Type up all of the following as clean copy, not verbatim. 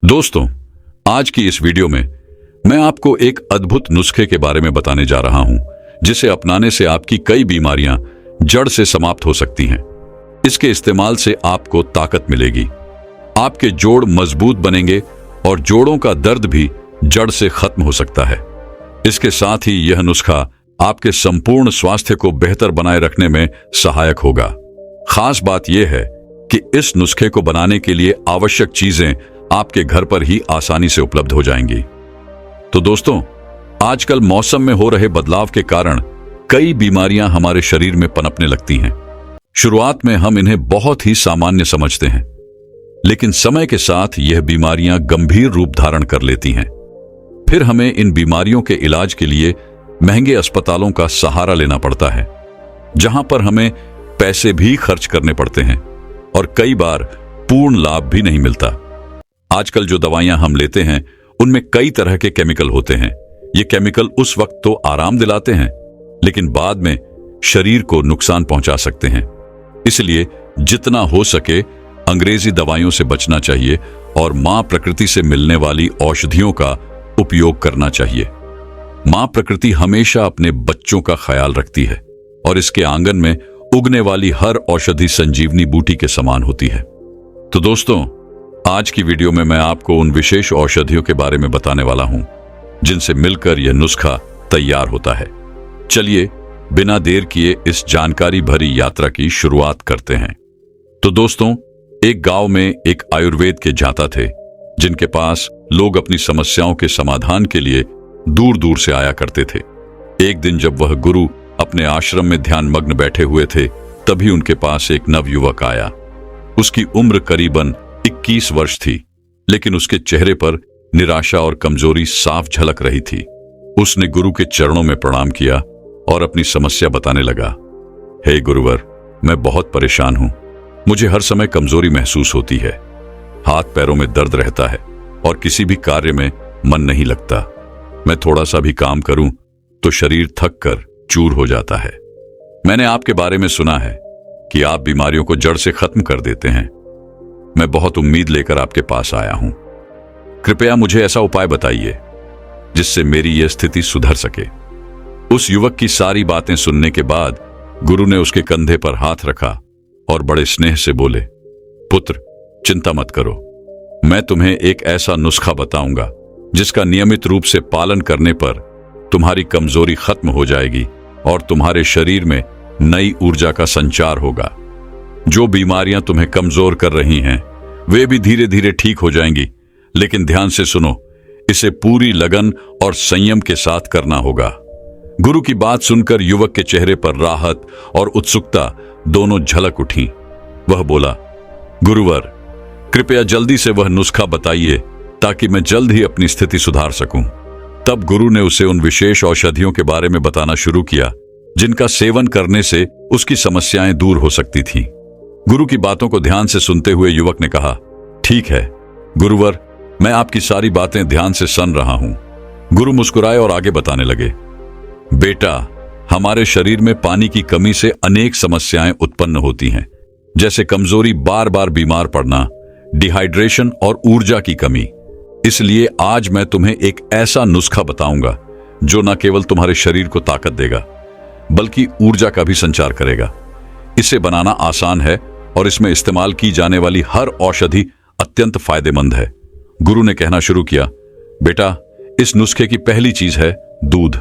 दोस्तों, आज की इस वीडियो में मैं आपको एक अद्भुत नुस्खे के बारे में बताने जा रहा हूं, जिसे अपनाने से आपकी कई बीमारियां जड़ से समाप्त हो सकती हैं। इसके इस्तेमाल से आपको ताकत मिलेगी, आपके जोड़ मजबूत बनेंगे और जोड़ों का दर्द भी जड़ से खत्म हो सकता है। इसके साथ ही यह नुस्खा आपके संपूर्ण स्वास्थ्य को बेहतर बनाए रखने में सहायक होगा। खास बात यह है कि इस नुस्खे को बनाने के लिए आवश्यक चीजें आपके घर पर ही आसानी से उपलब्ध हो जाएंगी। तो दोस्तों, आजकल मौसम में हो रहे बदलाव के कारण कई बीमारियां हमारे शरीर में पनपने लगती हैं। शुरुआत में हम इन्हें बहुत ही सामान्य समझते हैं, लेकिन समय के साथ यह बीमारियां गंभीर रूप धारण कर लेती हैं। फिर हमें इन बीमारियों के इलाज के लिए महंगे अस्पतालों का सहारा लेना पड़ता है, जहां पर हमें पैसे भी खर्च करने पड़ते हैं और कई बार पूर्ण लाभ भी नहीं मिलता। आजकल जो दवाइयां हम लेते हैं उनमें कई तरह के केमिकल होते हैं। ये केमिकल उस वक्त तो आराम दिलाते हैं, लेकिन बाद में शरीर को नुकसान पहुंचा सकते हैं। इसलिए जितना हो सके अंग्रेजी दवाइयों से बचना चाहिए और मां प्रकृति से मिलने वाली औषधियों का उपयोग करना चाहिए। मां प्रकृति हमेशा अपने बच्चों का ख्याल रखती है और इसके आंगन में उगने वाली हर औषधि संजीवनी बूटी के समान होती है। तो दोस्तों, आज की वीडियो में मैं आपको उन विशेष औषधियों के बारे में बताने वाला हूं, जिनसे मिलकर यह नुस्खा तैयार होता है। चलिए बिना देर किए इस जानकारी भरी यात्रा की शुरुआत करते हैं। तो दोस्तों, एक गांव में एक आयुर्वेद के जाता थे, जिनके पास लोग अपनी समस्याओं के समाधान के लिए दूर दूर से आया करते थे। एक दिन जब वह गुरु अपने आश्रम में ध्यान मग्न बैठे हुए थे, तभी उनके पास एक नवयुवक आया। उसकी उम्र करीबन 21 वर्ष थी, लेकिन उसके चेहरे पर निराशा और कमजोरी साफ झलक रही थी। उसने गुरु के चरणों में प्रणाम किया और अपनी समस्या बताने लगा। हे गुरुवर, मैं बहुत परेशान हूं। मुझे हर समय कमजोरी महसूस होती है, हाथ पैरों में दर्द रहता है और किसी भी कार्य में मन नहीं लगता। मैं थोड़ा सा भी काम करूं तो शरीर थक कर चूर हो जाता है। मैंने आपके बारे में सुना है कि आप बीमारियों को जड़ से खत्म कर देते हैं। मैं बहुत उम्मीद लेकर आपके पास आया हूं। कृपया मुझे ऐसा उपाय बताइए जिससे मेरी यह स्थिति सुधर सके। उस युवक की सारी बातें सुनने के बाद गुरु ने उसके कंधे पर हाथ रखा और बड़े स्नेह से बोले, पुत्र, चिंता मत करो। मैं तुम्हें एक ऐसा नुस्खा बताऊंगा जिसका नियमित रूप से पालन करने पर तुम्हारी कमजोरी खत्म हो जाएगी और तुम्हारे शरीर में नई ऊर्जा का संचार होगा। जो बीमारियां तुम्हें कमजोर कर रही हैं, वे भी धीरे धीरे ठीक हो जाएंगी। लेकिन ध्यान से सुनो, इसे पूरी लगन और संयम के साथ करना होगा। गुरु की बात सुनकर युवक के चेहरे पर राहत और उत्सुकता दोनों झलक उठी। वह बोला, गुरुवर, कृपया जल्दी से वह नुस्खा बताइए ताकि मैं जल्द ही अपनी स्थिति सुधार सकूं। तब गुरु ने उसे उन विशेष औषधियों के बारे में बताना शुरू किया, जिनका सेवन करने से उसकी समस्याएं दूर हो सकती थीं। गुरु की बातों को ध्यान से सुनते हुए युवक ने कहा, ठीक है गुरुवर, मैं आपकी सारी बातें ध्यान से सुन रहा हूं। गुरु मुस्कुराए और आगे बताने लगे, बेटा, हमारे शरीर में पानी की कमी से अनेक समस्याएं उत्पन्न होती हैं, जैसे कमजोरी, बार बार बीमार पड़ना, डिहाइड्रेशन और ऊर्जा की कमी। इसलिए आज मैं तुम्हें एक ऐसा नुस्खा बताऊंगा जो न केवल तुम्हारे शरीर को ताकत देगा, बल्कि ऊर्जा का भी संचार करेगा। इसे बनाना आसान है और इसमें इस्तेमाल की जाने वाली हर औषधि अत्यंत फायदेमंद है। गुरु ने कहना शुरू किया, बेटा, इस नुस्खे की पहली चीज है दूध।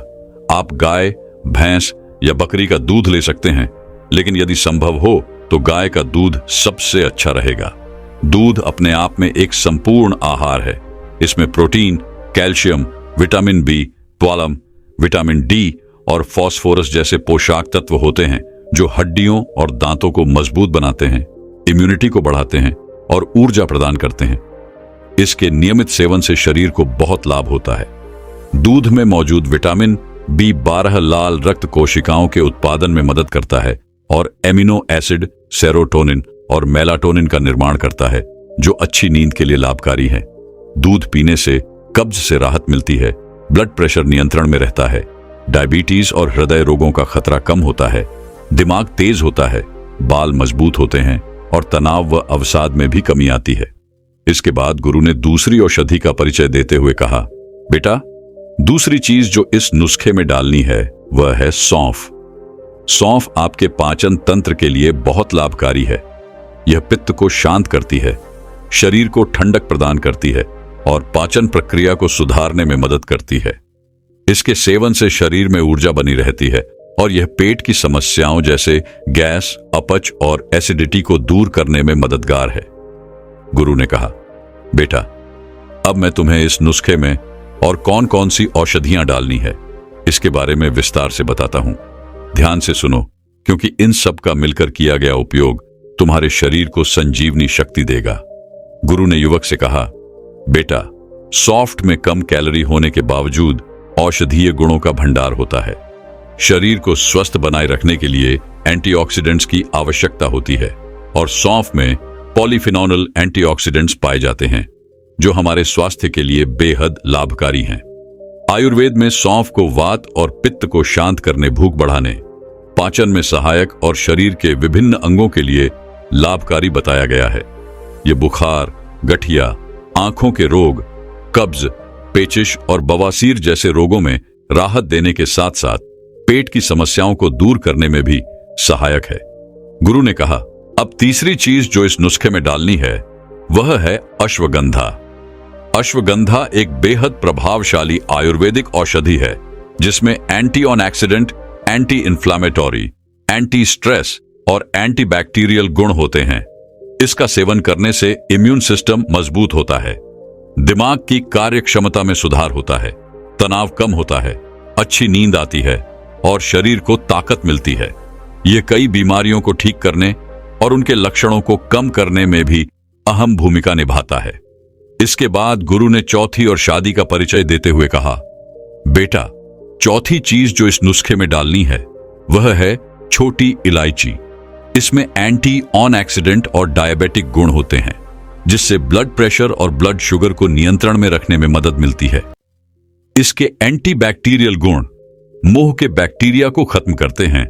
आप गाय, भैंस या बकरी का दूध ले सकते हैं, लेकिन यदि संभव हो तो गाय का दूध सबसे अच्छा रहेगा। दूध अपने आप में एक संपूर्ण आहार है। इसमें प्रोटीन, कैल्शियम, विटामिन बी, प्वालम, विटामिन डी और फास्फोरस जैसे पोषक तत्व होते हैं, जो हड्डियों और दांतों को मजबूत बनाते हैं, इम्यूनिटी को बढ़ाते हैं और ऊर्जा प्रदान करते हैं। इसके नियमित सेवन से शरीर को बहुत लाभ होता है। दूध में मौजूद विटामिन B12 लाल रक्त कोशिकाओं के उत्पादन में मदद करता है और एमिनो एसिड, सेरोटोनिन और मेलाटोनिन का निर्माण करता है, जो अच्छी नींद के लिए लाभकारी है। दूध पीने से कब्ज से राहत मिलती है, ब्लड प्रेशर नियंत्रण में रहता है, डायबिटीज और हृदय रोगों का खतरा कम होता है, दिमाग तेज होता है, बाल मजबूत होते हैं और तनाव व अवसाद में भी कमी आती है। इसके बाद गुरु ने दूसरी औषधि का परिचय देते हुए कहा, बेटा, दूसरी चीज जो इस नुस्खे में डालनी है वह है सौंफ। सौंफ आपके पाचन तंत्र के लिए बहुत लाभकारी है। यह पित्त को शांत करती है, शरीर को ठंडक प्रदान करती है और पाचन प्रक्रिया को सुधारने में मदद करती है। इसके सेवन से शरीर में ऊर्जा बनी रहती है और यह पेट की समस्याओं जैसे गैस, अपच और एसिडिटी को दूर करने में मददगार है। गुरु ने कहा, बेटा, अब मैं तुम्हें इस नुस्खे में और कौन कौन सी औषधियां डालनी है इसके बारे में विस्तार से बताता हूं। ध्यान से सुनो, क्योंकि इन सब का मिलकर किया गया उपयोग तुम्हारे शरीर को संजीवनी शक्ति देगा। गुरु ने युवक से कहा, बेटा, सॉफ्ट में कम कैलोरी होने के बावजूद औषधीय गुणों का भंडार होता है। शरीर को स्वस्थ बनाए रखने के लिए एंटीऑक्सीडेंट्स की आवश्यकता होती है और सौंफ में पॉलीफिनोल एंटीऑक्सीडेंट्स पाए जाते हैं जो हमारे स्वास्थ्य के लिए बेहद लाभकारी हैं। आयुर्वेद में सौंफ को वात और पित्त को शांत करने, भूख बढ़ाने, पाचन में सहायक और शरीर के विभिन्न अंगों के लिए लाभकारी बताया गया है। यह बुखार, गठिया, आंखों के रोग, कब्ज, पेचिश और बवासीर जैसे रोगों में राहत देने के साथ साथ पेट की समस्याओं को दूर करने में भी सहायक है। गुरु ने कहा, अब तीसरी चीज जो इस नुस्खे में डालनी है वह है अश्वगंधा। अश्वगंधा एक बेहद प्रभावशाली आयुर्वेदिक औषधि है जिसमें anti oxidant, anti inflammatory, anti stress और एंटी बैक्टीरियल गुण होते हैं। इसका सेवन करने से इम्यून सिस्टम मजबूत होता है, दिमाग की कार्य क्षमता में सुधार होता है, तनाव कम होता है, अच्छी नींद आती है और शरीर को ताकत मिलती है। यह कई बीमारियों को ठीक करने और उनके लक्षणों को कम करने में भी अहम भूमिका निभाता है। इसके बाद गुरु ने चौथी और शादी का परिचय देते हुए कहा, बेटा, चौथी चीज जो इस नुस्खे में डालनी है वह है छोटी इलायची। इसमें एंटी ऑक्सीडेंट और डायबिटिक गुण होते हैं जिससे ब्लड प्रेशर और ब्लड शुगर को नियंत्रण में रखने में मदद मिलती है। इसके एंटी बैक्टीरियल गुण मुंह के बैक्टीरिया को खत्म करते हैं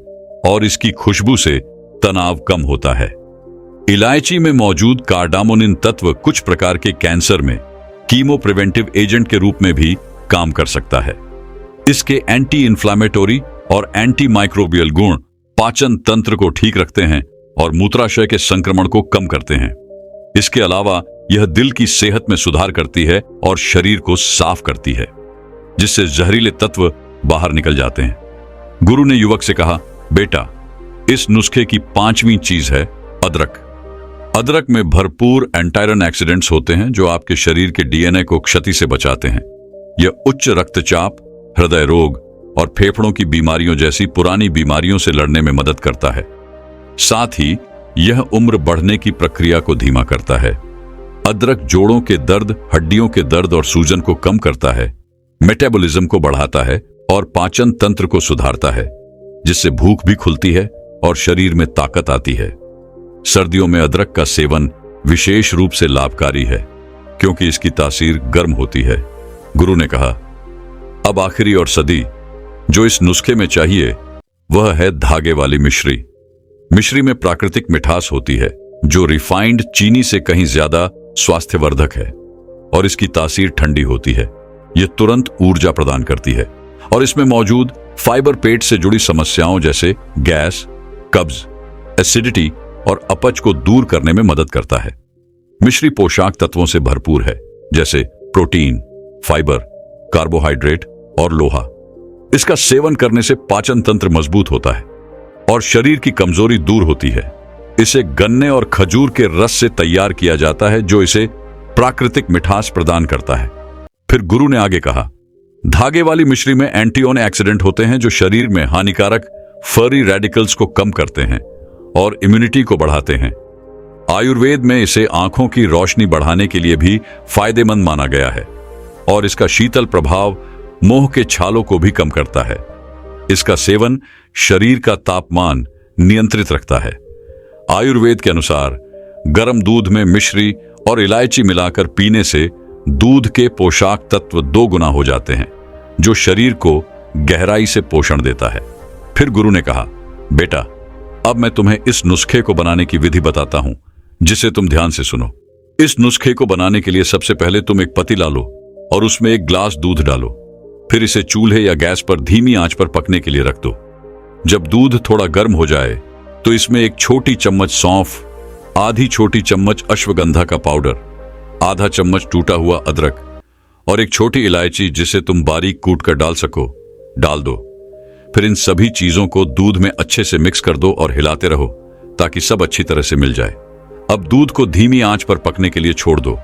और इसकी खुशबू से तनाव कम होता है। इलायची में मौजूद कार्डामोनिन तत्व कुछ प्रकार के कैंसर में कीमो प्रिवेंटिव एजेंट के रूप में भी काम कर सकता है। इसके एंटी इन्फ्लामेटोरी और एंटी माइक्रोबियल गुण पाचन तंत्र को ठीक रखते हैं और मूत्राशय के संक्रमण को कम करते हैं। इसके अलावा यह दिल की सेहत में सुधार करती है और शरीर को साफ करती है जिससे जहरीले तत्व बाहर निकल जाते हैं। गुरु ने युवक से कहा, बेटा, इस नुस्खे की पांचवी चीज है अदरक। अदरक में भरपूर एंटायरन ऑक्सीडेंट्स होते हैं जो आपके शरीर के डीएनए को क्षति से बचाते हैं। यह उच्च रक्तचाप, हृदय रोग और फेफड़ों की बीमारियों जैसी पुरानी बीमारियों से लड़ने में मदद करता है। साथ ही यह उम्र बढ़ने की प्रक्रिया को धीमा करता है। अदरक जोड़ों के दर्द, हड्डियों के दर्द और सूजन को कम करता है, मेटाबॉलिज्म को बढ़ाता है और पाचन तंत्र को सुधारता है जिससे भूख भी खुलती है और शरीर में ताकत आती है। सर्दियों में अदरक का सेवन विशेष रूप से लाभकारी है क्योंकि इसकी तासीर गर्म होती है। गुरु ने कहा, अब आखिरी और सदी जो इस नुस्खे में चाहिए वह है धागे वाली मिश्री। मिश्री में प्राकृतिक मिठास होती है जो रिफाइंड चीनी से कहीं ज्यादा स्वास्थ्यवर्धक है और इसकी तासीर ठंडी होती है। यह तुरंत ऊर्जा प्रदान करती है और इसमें मौजूद फाइबर पेट से जुड़ी समस्याओं जैसे गैस, कब्ज, एसिडिटी और अपच को दूर करने में मदद करता है। मिश्री पोषक तत्वों से भरपूर है जैसे प्रोटीन, फाइबर, कार्बोहाइड्रेट और लोहा। इसका सेवन करने से पाचन तंत्र मजबूत होता है और शरीर की कमजोरी दूर होती है। इसे गन्ने और खजूर के रस से तैयार किया जाता है जो इसे प्राकृतिक मिठास प्रदान करता है। फिर गुरु ने आगे कहा, धागे वाली मिश्री में एंटी ऑक्सीडेंट होते हैं जो शरीर में हानिकारक फ्री रेडिकल्स को कम करते हैं और इम्यूनिटी को बढ़ाते हैं। आयुर्वेद में इसे आंखों की रोशनी बढ़ाने के लिए भी फायदेमंद माना गया है और इसका शीतल प्रभाव मुंह के छालों को भी कम करता है। इसका सेवन शरीर का तापमान नियंत्रित रखता है। आयुर्वेद के अनुसार गर्म दूध में मिश्री और इलायची मिलाकर पीने से दूध के पोषक तत्व 2 गुना हो जाते हैं जो शरीर को गहराई से पोषण देता है। फिर गुरु ने कहा, बेटा, अब मैं तुम्हें इस नुस्खे को बनाने की विधि बताता हूं जिसे तुम ध्यान से सुनो। इस नुस्खे को बनाने के लिए सबसे पहले तुम एक पतीला लो और उसमें एक ग्लास दूध डालो। फिर इसे चूल्हे या गैस पर धीमी आंच पर पकने के लिए रख दो। जब दूध थोड़ा गर्म हो जाए तो इसमें एक छोटी चम्मच सौंफ, आधी छोटी चम्मच अश्वगंधा का पाउडर, आधा चम्मच टूटा हुआ अदरक और एक छोटी इलायची जिसे तुम बारीक कूट कर डाल सको, डाल दो। फिर इन सभी चीजों को दूध में अच्छे से मिक्स कर दो और हिलाते रहो ताकि सब अच्छी तरह से मिल जाए। अब दूध को धीमी आंच पर पकने के लिए छोड़ दो।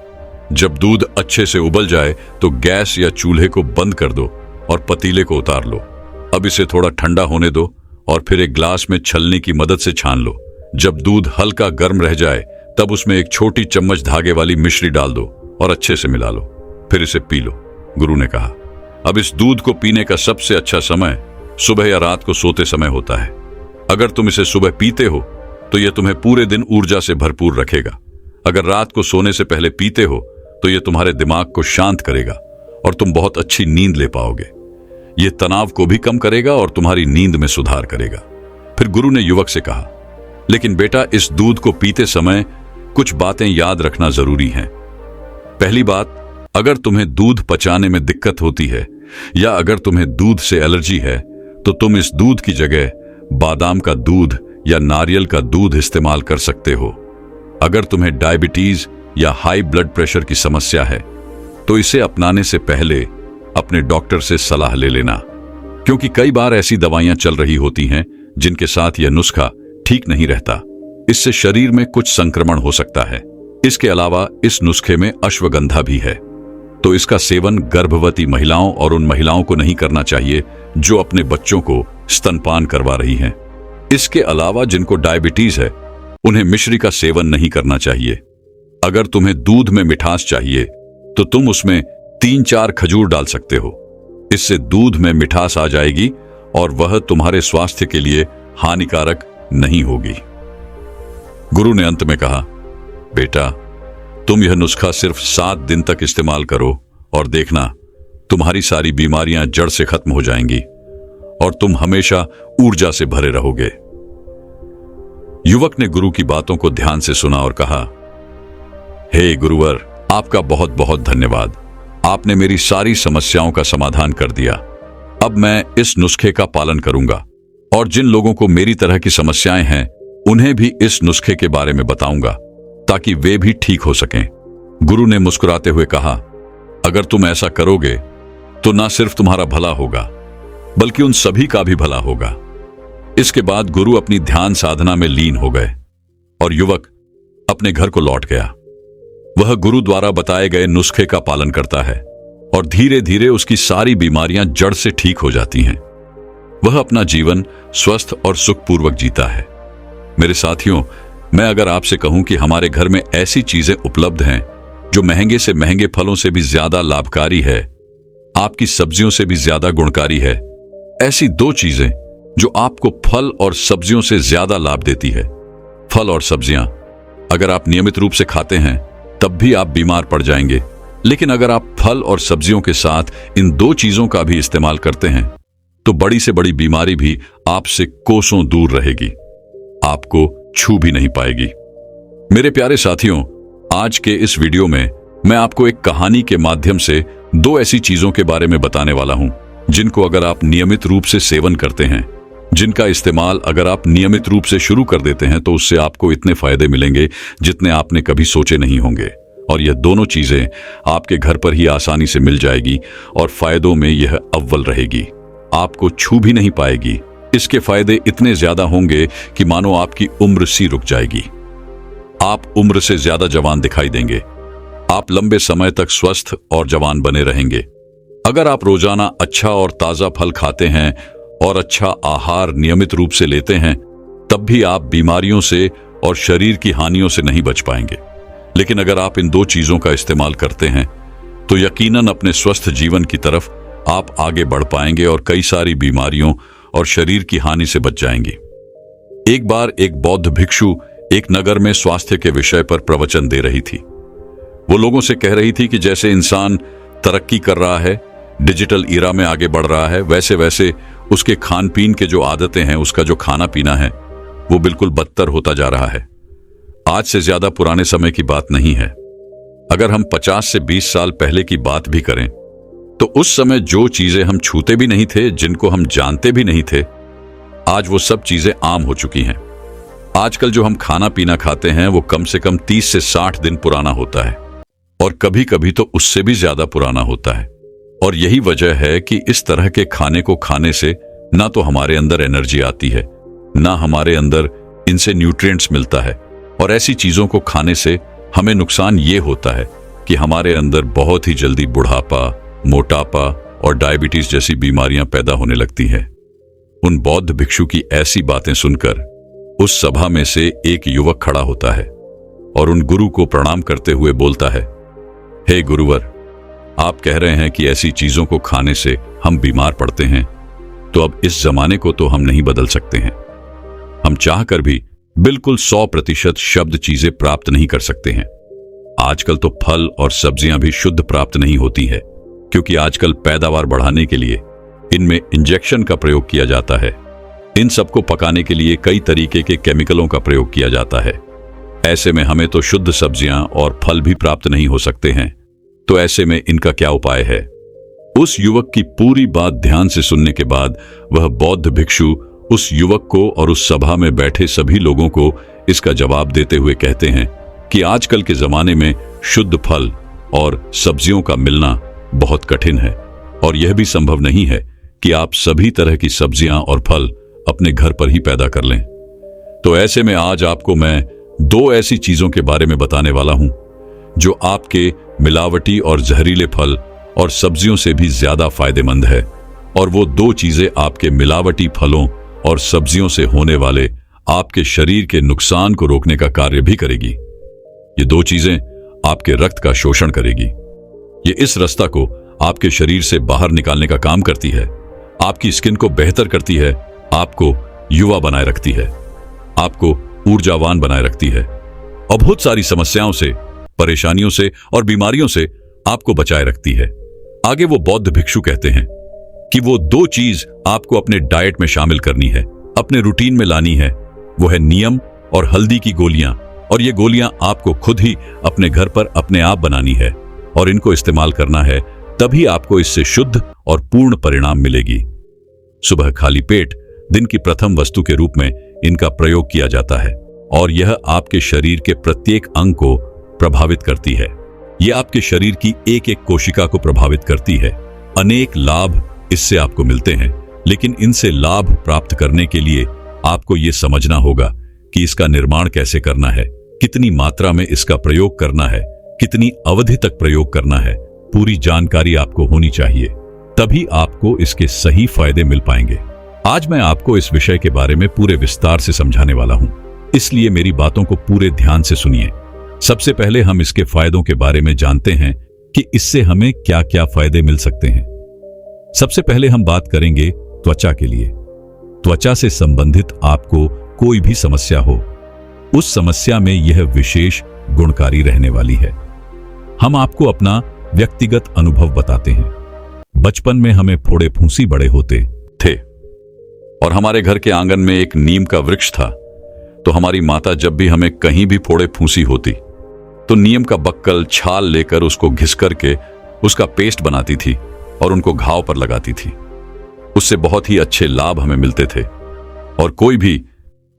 जब दूध अच्छे से उबल जाए तो गैस या चूल्हे को बंद कर दो और पतीले को उतार लो। अब इसे थोड़ा ठंडा होने दो और फिर एक ग्लास में छलनी की मदद से छान लो। जब दूध हल्का गर्म रह जाए तब उसमें एक छोटी चम्मच धागे वाली मिश्री डाल दो और अच्छे से मिला लो। फिर इसे पी लो, गुरु ने कहा। अब इस दूध को पीने का सबसे अच्छा समय सुबह या रात को सोते समय होता है। अगर तुम इसे सुबह पीते हो तो यह तुम्हें पूरे दिन ऊर्जा से भरपूर रखेगा। अगर रात को सोने से पहले पीते हो तो यह तुम्हारे दिमाग को शांत करेगा और तुम बहुत अच्छी नींद ले पाओगे। यह तनाव को भी कम करेगा और तुम्हारी नींद में सुधार करेगा। फिर गुरु ने युवक से कहा, लेकिन बेटा, इस दूध को पीते समय कुछ बातें याद रखना जरूरी हैं। पहली बात, अगर तुम्हें दूध पचाने में दिक्कत होती है या अगर तुम्हें दूध से एलर्जी है तो तुम इस दूध की जगह बादाम का दूध या नारियल का दूध इस्तेमाल कर सकते हो। अगर तुम्हें डायबिटीज या हाई ब्लड प्रेशर की समस्या है तो इसे अपनाने से पहले अपने डॉक्टर से सलाह ले लेना, क्योंकि कई बार ऐसी दवाइयां चल रही होती हैं जिनके साथ यह नुस्खा ठीक नहीं रहता। इससे शरीर में कुछ संक्रमण हो सकता है। इसके अलावा इस नुस्खे में अश्वगंधा भी है, तो इसका सेवन गर्भवती महिलाओं और उन महिलाओं को नहीं करना चाहिए जो अपने बच्चों को स्तनपान करवा रही हैं। इसके अलावा जिनको डायबिटीज है उन्हें मिश्री का सेवन नहीं करना चाहिए। अगर तुम्हें दूध में मिठास चाहिए तो तुम उसमें 3-4 खजूर डाल सकते हो। इससे दूध में मिठास आ जाएगी और वह तुम्हारे स्वास्थ्य के लिए हानिकारक नहीं होगी। गुरु ने अंत में कहा, बेटा, तुम यह नुस्खा सिर्फ 7 दिन तक इस्तेमाल करो और देखना तुम्हारी सारी बीमारियां जड़ से खत्म हो जाएंगी और तुम हमेशा ऊर्जा से भरे रहोगे। युवक ने गुरु की बातों को ध्यान से सुना और कहा, हे गुरुवर, आपका बहुत बहुत धन्यवाद। आपने मेरी सारी समस्याओं का समाधान कर दिया। अब मैं इस नुस्खे का पालन करूंगा और जिन लोगों को मेरी तरह की समस्याएं हैं उन्हें भी इस नुस्खे के बारे में बताऊंगा ताकि वे भी ठीक हो सकें। गुरु ने मुस्कुराते हुए कहा, अगर तुम ऐसा करोगे तो ना सिर्फ तुम्हारा भला होगा बल्कि उन सभी का भी भला होगा। इसके बाद गुरु अपनी ध्यान साधना में लीन हो गए और युवक अपने घर को लौट गया। वह गुरु द्वारा बताए गए नुस्खे का पालन करता है और धीरे धीरे उसकी सारी बीमारियां जड़ से ठीक हो जाती हैं। वह अपना जीवन स्वस्थ और सुखपूर्वक जीता है। मेरे साथियों, मैं अगर आपसे कहूं कि हमारे घर में ऐसी चीजें उपलब्ध हैं जो महंगे से महंगे फलों से भी ज्यादा लाभकारी है, आपकी सब्जियों से भी ज्यादा गुणकारी है, ऐसी 2 चीजें जो आपको फल और सब्जियों से ज्यादा लाभ देती है। फल और सब्जियां अगर आप नियमित रूप से खाते हैं तब भी आप बीमार पड़ जाएंगे, लेकिन अगर आप फल और सब्जियों के साथ इन 2 चीजों का भी इस्तेमाल करते हैं तो बड़ी से बड़ी बीमारी भी आपसे कोसों दूर रहेगी, आपको छू भी नहीं पाएगी। मेरे प्यारे साथियों, आज के इस वीडियो में मैं आपको एक कहानी के माध्यम से 2 ऐसी चीजों के बारे में बताने वाला हूं जिनको अगर आप नियमित रूप से सेवन करते हैं, जिनका इस्तेमाल अगर आप नियमित रूप से शुरू कर देते हैं तो उससे आपको इतने फायदे मिलेंगे जितने आपने कभी सोचे नहीं होंगे। और यह दोनों चीजें आपके घर पर ही आसानी से मिल जाएगी और फायदों में यह अव्वल रहेगी, आपको छू भी नहीं पाएगी। इसके फायदे इतने ज्यादा होंगे कि मानो आपकी उम्र सी रुक जाएगी। आप उम्र से ज्यादा जवान दिखाई देंगे। आप लंबे समय तक स्वस्थ और जवान बने रहेंगे। अगर आप रोजाना अच्छा और ताजा फल खाते हैं और अच्छा आहार नियमित रूप से लेते हैं तब भी आप बीमारियों से और शरीर की हानियों से नहीं बच पाएंगे। लेकिन अगर आप इन 2 चीजों का इस्तेमाल करते हैं तो यकीनन अपने स्वस्थ जीवन की तरफ आप आगे बढ़ पाएंगे और कई सारी बीमारियों और शरीर की हानि से बच जाएंगे। एक बार एक बौद्ध भिक्षु एक नगर में स्वास्थ्य के विषय पर प्रवचन दे रही थी। वो लोगों से कह रही थी कि जैसे इंसान तरक्की कर रहा है, डिजिटल ईरा में आगे बढ़ रहा है, वैसे वैसे उसके खान पीन के जो आदतें हैं, उसका जो खाना पीना है वो बिल्कुल बदतर होता जा रहा है। आज से ज्यादा पुराने समय की बात नहीं है। अगर हम 50 से 20 साल पहले की बात भी करें तो उस समय जो चीजें हम छूते भी नहीं थे, जिनको हम जानते भी नहीं थे, आज वो सब चीजें आम हो चुकी हैं। आजकल जो हम खाना पीना खाते हैं वो कम से कम 30 से 60 दिन पुराना होता है और कभी कभी तो उससे भी ज्यादा पुराना होता है। और यही वजह है कि इस तरह के खाने को खाने से ना तो हमारे अंदर एनर्जी आती है, ना हमारे अंदर इनसे न्यूट्रिएंट्स मिलता है। और ऐसी चीजों को खाने से हमें नुकसान ये होता है कि हमारे अंदर बहुत ही जल्दी बुढ़ापा, मोटापा और डायबिटीज जैसी बीमारियां पैदा होने लगती हैं। उन बौद्ध भिक्षु की ऐसी बातें सुनकर उस सभा में से एक युवक खड़ा होता है और उन गुरु को प्रणाम करते हुए बोलता है, हे गुरुवर, आप कह रहे हैं कि ऐसी चीजों को खाने से हम बीमार पड़ते हैं, तो अब इस जमाने को तो हम नहीं बदल सकते हैं। हम चाहकर भी बिल्कुल 100% शब्द चीजें प्राप्त नहीं कर सकते हैं। आजकल तो फल और सब्जियां भी शुद्ध प्राप्त नहीं होती है, क्योंकि आजकल पैदावार बढ़ाने के लिए इनमें इंजेक्शन का प्रयोग किया जाता है। इन सबको पकाने के लिए कई तरीके के केमिकलों का प्रयोग किया जाता है। ऐसे में हमें तो शुद्ध सब्जियां और फल भी प्राप्त नहीं हो सकते हैं। तो ऐसे में इनका क्या उपाय है? उस युवक की पूरी बात ध्यान से सुनने के बाद वह बौद्ध भिक्षु उस युवक को और उस सभा में बैठे सभी लोगों को इसका जवाब देते हुए कहते हैं कि आजकल के जमाने में शुद्ध फल और सब्जियों का मिलना बहुत कठिन है और यह भी संभव नहीं है कि आप सभी तरह की सब्जियां और फल अपने घर पर ही पैदा कर लें। तो ऐसे में आज आपको मैं 2 ऐसी चीजों के बारे में बताने वाला हूं जो आपके मिलावटी और जहरीले फल और सब्जियों से भी ज्यादा फायदेमंद है। और वो 2 चीजें आपके मिलावटी फलों और सब्जियों से होने वाले आपके शरीर के नुकसान को रोकने का कार्य भी करेगी। ये 2 चीजें आपके रक्त का शोषण करेगी। ये इस रास्ता को आपके शरीर से बाहर निकालने का काम करती है, आपकी स्किन को बेहतर करती है, आपको युवा बनाए रखती है, आपको ऊर्जावान बनाए रखती है और बहुत सारी समस्याओं से, परेशानियों से और बीमारियों से आपको बचाए रखती है। आगे वो बौद्ध भिक्षु कहते हैं कि वो 2 चीज आपको अपने डाइट में शामिल करनी है, अपने रूटीन में लानी है। वो है नियम और हल्दी की गोलियां। और ये गोलियां आपको खुद ही अपने घर पर अपने आप बनानी है और इनको इस्तेमाल करना है, तभी आपको इससे शुद्ध और पूर्ण परिणाम मिलेगी। सुबह खाली पेट दिन की प्रथम वस्तु के रूप में इनका प्रयोग किया जाता है और यह आपके शरीर के प्रत्येक अंग को प्रभावित करती है। यह आपके शरीर की एक एक कोशिका को प्रभावित करती है। अनेक लाभ इससे आपको मिलते हैं, लेकिन इनसे लाभ प्राप्त करने के लिए आपको यह समझना होगा कि इसका निर्माण कैसे करना है, कितनी मात्रा में इसका प्रयोग करना है, कितनी अवधि तक प्रयोग करना है। पूरी जानकारी आपको होनी चाहिए, तभी आपको इसके सही फायदे मिल पाएंगे। आज मैं आपको इस विषय के बारे में पूरे विस्तार से समझाने वाला हूं, इसलिए मेरी बातों को पूरे ध्यान से सुनिए। सबसे पहले हम इसके फायदों के बारे में जानते हैं कि इससे हमें क्या क्या फायदे मिल सकते हैं। सबसे पहले हम बात करेंगे त्वचा के लिए। त्वचा से संबंधित आपको कोई भी समस्या हो, उस समस्या में यह विशेष गुणकारी रहने वाली है। हम आपको अपना व्यक्तिगत अनुभव बताते हैं। बचपन में हमें फोड़े फूंसी बड़े होते थे और हमारे घर के आंगन में एक नीम का वृक्ष था। तो हमारी माता जब भी हमें कहीं भी फोड़े फूंसी होती तो नीम का बक्कल छाल लेकर उसको घिस करके उसका पेस्ट बनाती थी और उनको घाव पर लगाती थी। उससे बहुत ही अच्छे लाभ हमें मिलते थे और कोई भी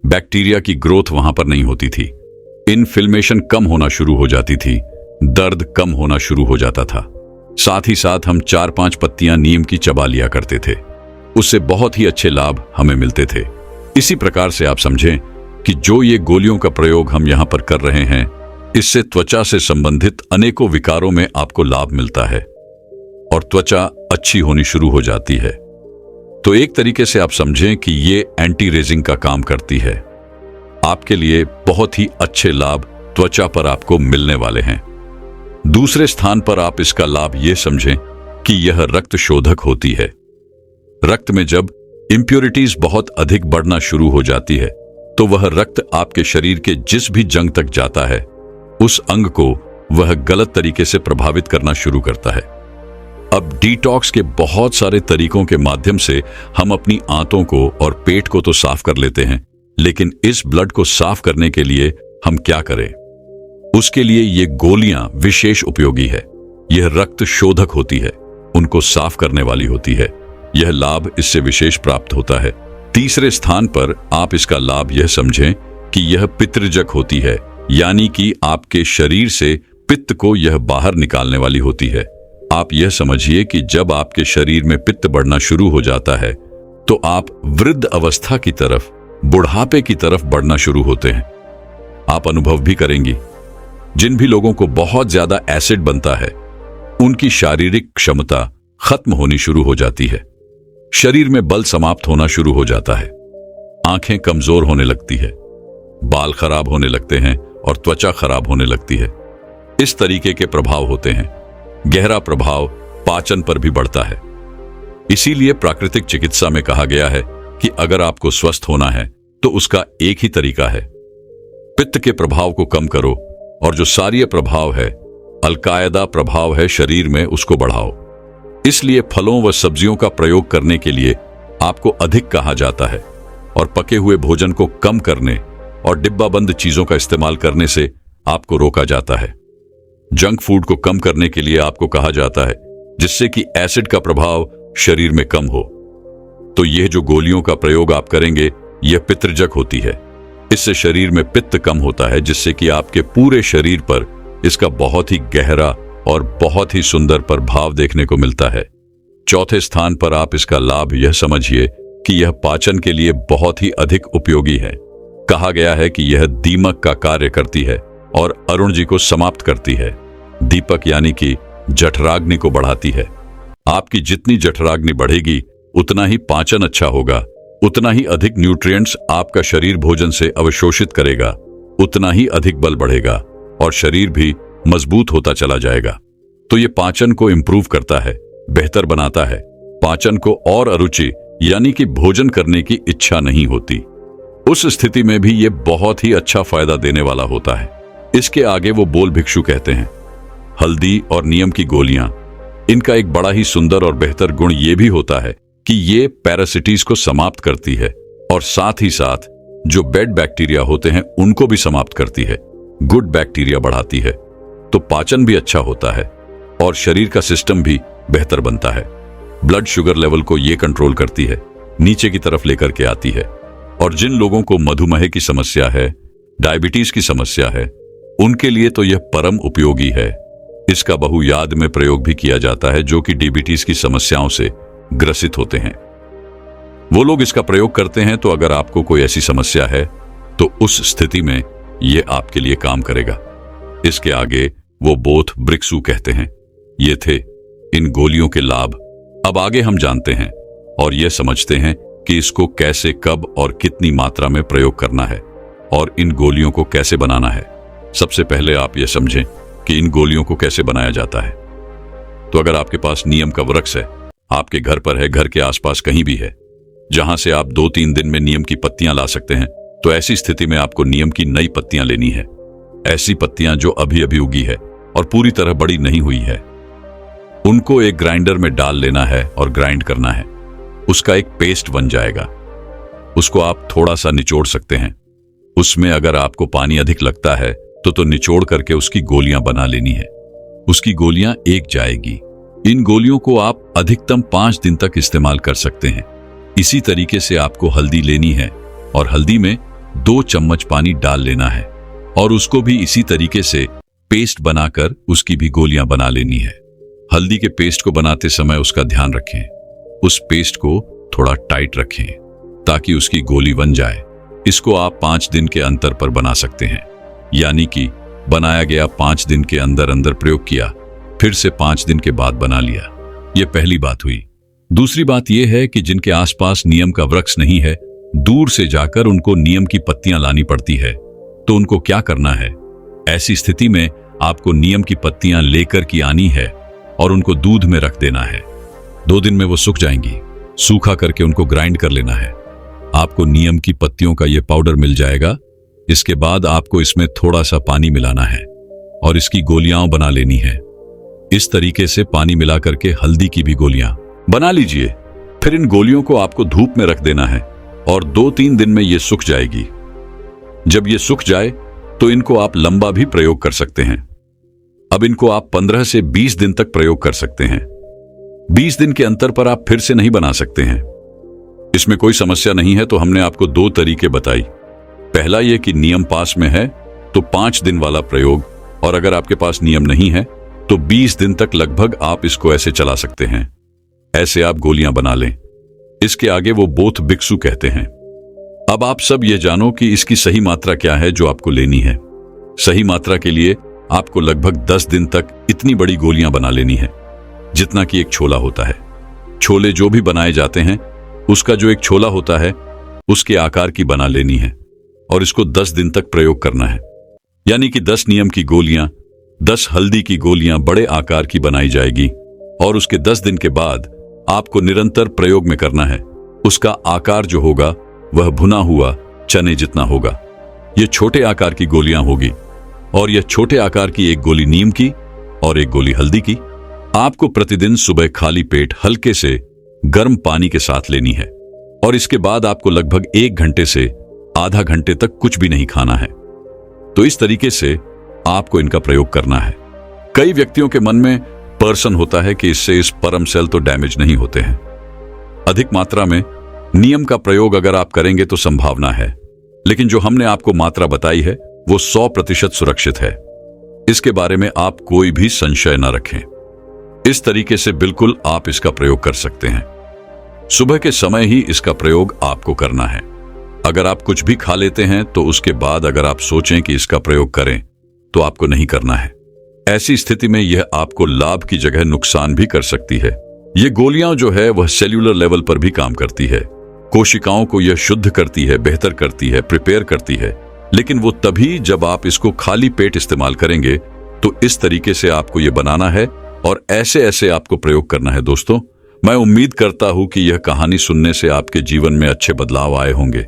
बैक्टीरिया की ग्रोथ वहां पर नहीं होती थी। इन्फ्लेमेशन कम होना शुरू हो जाती थी, दर्द कम होना शुरू हो जाता था। साथ ही साथ हम 4-5 पत्तियां नीम की चबा लिया करते थे, उससे बहुत ही अच्छे लाभ हमें मिलते थे। इसी प्रकार से आप समझें कि जो ये गोलियों का प्रयोग हम यहां पर कर रहे हैं, इससे त्वचा से संबंधित अनेकों विकारों में आपको लाभ मिलता है और त्वचा अच्छी होनी शुरू हो जाती है। तो एक तरीके से आप समझें कि ये एंटी रेजिंग का काम करती है। आपके लिए बहुत ही अच्छे लाभ त्वचा पर आपको मिलने वाले हैं। दूसरे स्थान पर आप इसका लाभ ये समझें कि यह रक्त शोधक होती है। रक्त में जब इंप्योरिटीज बहुत अधिक बढ़ना शुरू हो जाती है तो वह रक्त आपके शरीर के जिस भी जंग तक जाता है, उस अंग को वह गलत तरीके से प्रभावित करना शुरू करता है। अब डिटॉक्स के बहुत सारे तरीकों के माध्यम से हम अपनी आंतों को और पेट को तो साफ कर लेते हैं, लेकिन इस ब्लड को साफ करने के लिए हम क्या करें? उसके लिए ये गोलियां विशेष उपयोगी है। यह रक्त शोधक होती है, उनको साफ करने वाली होती है। यह लाभ इससे विशेष प्राप्त होता है। तीसरे स्थान पर आप इसका लाभ यह समझें कि यह पितृजक होती है, यानी कि आपके शरीर से पित्त को यह बाहर निकालने वाली होती है। आप यह समझिए कि जब आपके शरीर में पित्त बढ़ना शुरू हो जाता है तो आप वृद्ध अवस्था की तरफ, बुढ़ापे की तरफ बढ़ना शुरू होते हैं। आप अनुभव भी करेंगी, जिन भी लोगों को बहुत ज्यादा एसिड बनता है उनकी शारीरिक क्षमता खत्म होनी शुरू हो जाती है, शरीर में बल समाप्त होना शुरू हो जाता है, आंखें कमजोर होने लगती है, बाल खराब होने लगते हैं और त्वचा खराब होने लगती है। इस तरीके के प्रभाव होते हैं। गहरा प्रभाव पाचन पर भी बढ़ता है। इसीलिए प्राकृतिक चिकित्सा में कहा गया है कि अगर आपको स्वस्थ होना है तो उसका एक ही तरीका है, पित्त के प्रभाव को कम करो और जो सारीय प्रभाव है, अलकायदा प्रभाव है शरीर में, उसको बढ़ाओ। इसलिए फलों व सब्जियों का प्रयोग करने के लिए आपको अधिक कहा जाता है और पके हुए भोजन को कम करने और डिब्बाबंद चीजों का इस्तेमाल करने से आपको रोका जाता है। जंक फूड को कम करने के लिए आपको कहा जाता है, जिससे कि एसिड का प्रभाव शरीर में कम हो। तो यह जो गोलियों का प्रयोग आप करेंगे, यह पितृजक होती है। इससे शरीर में पित्त कम होता है, जिससे कि आपके पूरे शरीर पर इसका बहुत ही गहरा और बहुत ही सुंदर प्रभाव देखने को मिलता है। चौथे स्थान पर आप इसका लाभ यह समझिए कि यह पाचन के लिए बहुत ही अधिक उपयोगी है। कहा गया है कि यह दीमक का कार्य करती है और अरुण जी को समाप्त करती है। दीपक यानी कि जठराग्नि को बढ़ाती है। आपकी जितनी जठराग्नि बढ़ेगी उतना ही पाचन अच्छा होगा, उतना ही अधिक न्यूट्रिएंट्स आपका शरीर भोजन से अवशोषित करेगा, उतना ही अधिक बल बढ़ेगा और शरीर भी मजबूत होता चला जाएगा। तो ये पाचन को इंप्रूव करता है, बेहतर बनाता है। पाचन को और अरुचि यानी कि भोजन करने की इच्छा नहीं होती। उस स्थिति में भी ये बहुत ही अच्छा फायदा देने वाला होता है। इसके आगे वो बोल भिक्षु कहते हैं, हल्दी और नीम की गोलियां, इनका एक बड़ा ही सुंदर और बेहतर गुण ये भी होता है कि ये पैरासिटीज को समाप्त करती है और साथ ही साथ जो बैड बैक्टीरिया होते हैं उनको भी समाप्त करती है, गुड बैक्टीरिया बढ़ाती है। तो पाचन भी अच्छा होता है और शरीर का सिस्टम भी बेहतर बनता है। ब्लड शुगर लेवल को ये कंट्रोल करती है, नीचे की तरफ लेकर के आती है। और जिन लोगों को मधुमेह की समस्या है, डायबिटीज की समस्या है, उनके लिए तो यह परम उपयोगी है। इसका बहुयाद में प्रयोग भी किया जाता है जो कि डायबिटीज की समस्याओं से ग्रसित होते हैं। वो लोग इसका प्रयोग करते हैं। तो अगर आपको कोई ऐसी समस्या है तो उस स्थिति में यह आपके लिए काम करेगा। इसके आगे वो बोथ ब्रिक्सु कहते हैं। ये थे इन गोलियों के लाभ। अब आगे हम जानते हैं और यह समझते हैं कि इसको कैसे, कब और कितनी मात्रा में प्रयोग करना है और इन गोलियों को कैसे बनाना है। सबसे पहले आप यह समझें कि इन गोलियों को कैसे बनाया जाता है। तो अगर आपके पास नीम का वृक्ष है, आपके घर पर है, घर के आसपास कहीं भी है, जहां से आप 2-3 दिन में नीम की पत्तियां ला सकते हैं, तो ऐसी स्थिति में आपको नीम की नई पत्तियां लेनी है। ऐसी पत्तियां जो अभी अभी उगी है और पूरी तरह बड़ी नहीं हुई है, उनको एक ग्राइंडर में डाल लेना है और ग्राइंड करना है। उसका एक पेस्ट बन जाएगा। उसको आप थोड़ा सा निचोड़ सकते हैं। उसमें अगर आपको पानी अधिक लगता है तो निचोड़ करके उसकी गोलियां बना लेनी है। उसकी गोलियां एक जाएगी। इन गोलियों को आप अधिकतम 5 दिन तक इस्तेमाल कर सकते हैं। इसी तरीके से आपको हल्दी लेनी है और हल्दी में 2 चम्मच पानी डाल लेना है और उसको भी इसी तरीके से पेस्ट बनाकर उसकी भी गोलियां बना लेनी है। हल्दी के पेस्ट को बनाते समय उसका ध्यान रखें, उस पेस्ट को थोड़ा टाइट रखें ताकि उसकी गोली बन जाए। इसको आप 5 दिन के अंतर पर बना सकते हैं, यानी कि बनाया गया 5 दिन के अंदर अंदर प्रयोग किया, फिर से 5 दिन के बाद बना लिया। यह पहली बात हुई। दूसरी बात यह है कि जिनके आसपास नीम का वृक्ष नहीं है, दूर से जाकर उनको नीम की पत्तियां लानी पड़ती है। तो उनको क्या करना है? ऐसी स्थिति में आपको नीम की पत्तियां लेकर की आनी है और उनको दूध में रख देना है। 2 दिन में वो सूख जाएंगी। सूखा करके उनको ग्राइंड कर लेना है। आपको नीम की पत्तियों का यह पाउडर मिल जाएगा। इसके बाद आपको इसमें थोड़ा सा पानी मिलाना है और इसकी गोलियां बना लेनी है। इस तरीके से पानी मिला करके हल्दी की भी गोलियां बना लीजिए। फिर इन गोलियों को आपको धूप में रख देना है और 2-3 दिन में ये सूख जाएगी। जब ये सूख जाए तो इनको आप लंबा भी प्रयोग कर सकते हैं। अब इनको आप 15 से 20 दिन तक प्रयोग कर सकते हैं। 20 दिन के अंतर पर आप फिर से नहीं बना सकते हैं। इसमें कोई समस्या नहीं है, तो हमने आपको 2 तरीके बताई। पहला यह कि नियम पास में है तो 5 दिन वाला प्रयोग, और अगर आपके पास नियम नहीं है तो 20 दिन तक लगभग आप इसको ऐसे चला सकते हैं। ऐसे आप गोलियां बना लें। इसके आगे वो बोथ बिक्सु कहते हैं। अब आप सब ये जानो कि इसकी सही मात्रा क्या है जो आपको लेनी है। सही मात्रा के लिए आपको लगभग 10 दिन तक इतनी बड़ी गोलियां बना लेनी है जितना कि एक छोला होता है। छोले जो भी बनाए जाते हैं उसका जो एक छोला होता है उसके आकार की बना लेनी है, और इसको 10 दिन तक प्रयोग करना है। यानी कि 10 नियम की गोलियां, 10 हल्दी की गोलियां बड़े आकार की बनाई जाएगी, और उसके 10 दिन के बाद आपको निरंतर प्रयोग में करना है। उसका आकार जो होगा वह भुना हुआ चने जितना होगा। यह छोटे आकार की गोलियां होगी, और यह छोटे आकार की एक गोली नीम की और एक गोली हल्दी की आपको प्रतिदिन सुबह खाली पेट हल्के से गर्म पानी के साथ लेनी है, और इसके बाद आपको लगभग 1 घंटे से आधा घंटे तक कुछ भी नहीं खाना है। तो इस तरीके से आपको इनका प्रयोग करना है। कई व्यक्तियों के मन में पर्सन होता है कि इससे इस परम सेल तो डैमेज नहीं होते हैं। अधिक मात्रा में नियम का प्रयोग अगर आप करेंगे तो संभावना है, लेकिन जो हमने आपको मात्रा बताई है वो 100% सुरक्षित है। इसके बारे में आप कोई भी संशय न रखें। इस तरीके से बिल्कुल आप इसका प्रयोग कर सकते हैं। सुबह के समय ही इसका प्रयोग आपको करना है। अगर आप कुछ भी खा लेते हैं तो उसके बाद अगर आप सोचें कि इसका प्रयोग करें तो आपको नहीं करना है। ऐसी स्थिति में यह आपको लाभ की जगह नुकसान भी कर सकती है। ये गोलियां जो है वह सेल्यूलर लेवल पर भी काम करती है। कोशिकाओं को यह शुद्ध करती है, बेहतर करती है, प्रिपेयर करती है, लेकिन वो तभी जब आप इसको खाली पेट इस्तेमाल करेंगे। तो इस तरीके से आपको यह बनाना है और ऐसे ऐसे आपको प्रयोग करना है। दोस्तों, मैं उम्मीद करता हूं कि यह कहानी सुनने से आपके जीवन में अच्छे बदलाव आए होंगे।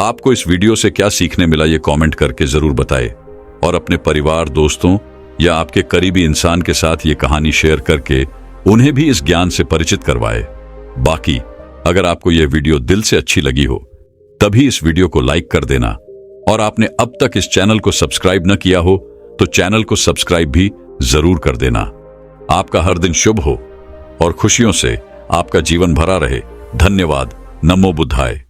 आपको इस वीडियो से क्या सीखने मिला ये कमेंट करके जरूर बताएं, और अपने परिवार, दोस्तों या आपके करीबी इंसान के साथ ये कहानी शेयर करके उन्हें भी इस ज्ञान से परिचित करवाएं। बाकी अगर आपको यह वीडियो दिल से अच्छी लगी हो तभी इस वीडियो को लाइक कर देना, और आपने अब तक इस चैनल को सब्सक्राइब न किया हो तो चैनल को सब्सक्राइब भी जरूर कर देना। आपका हर दिन शुभ हो और खुशियों से आपका जीवन भरा रहे। धन्यवाद। नमो बुद्धाय।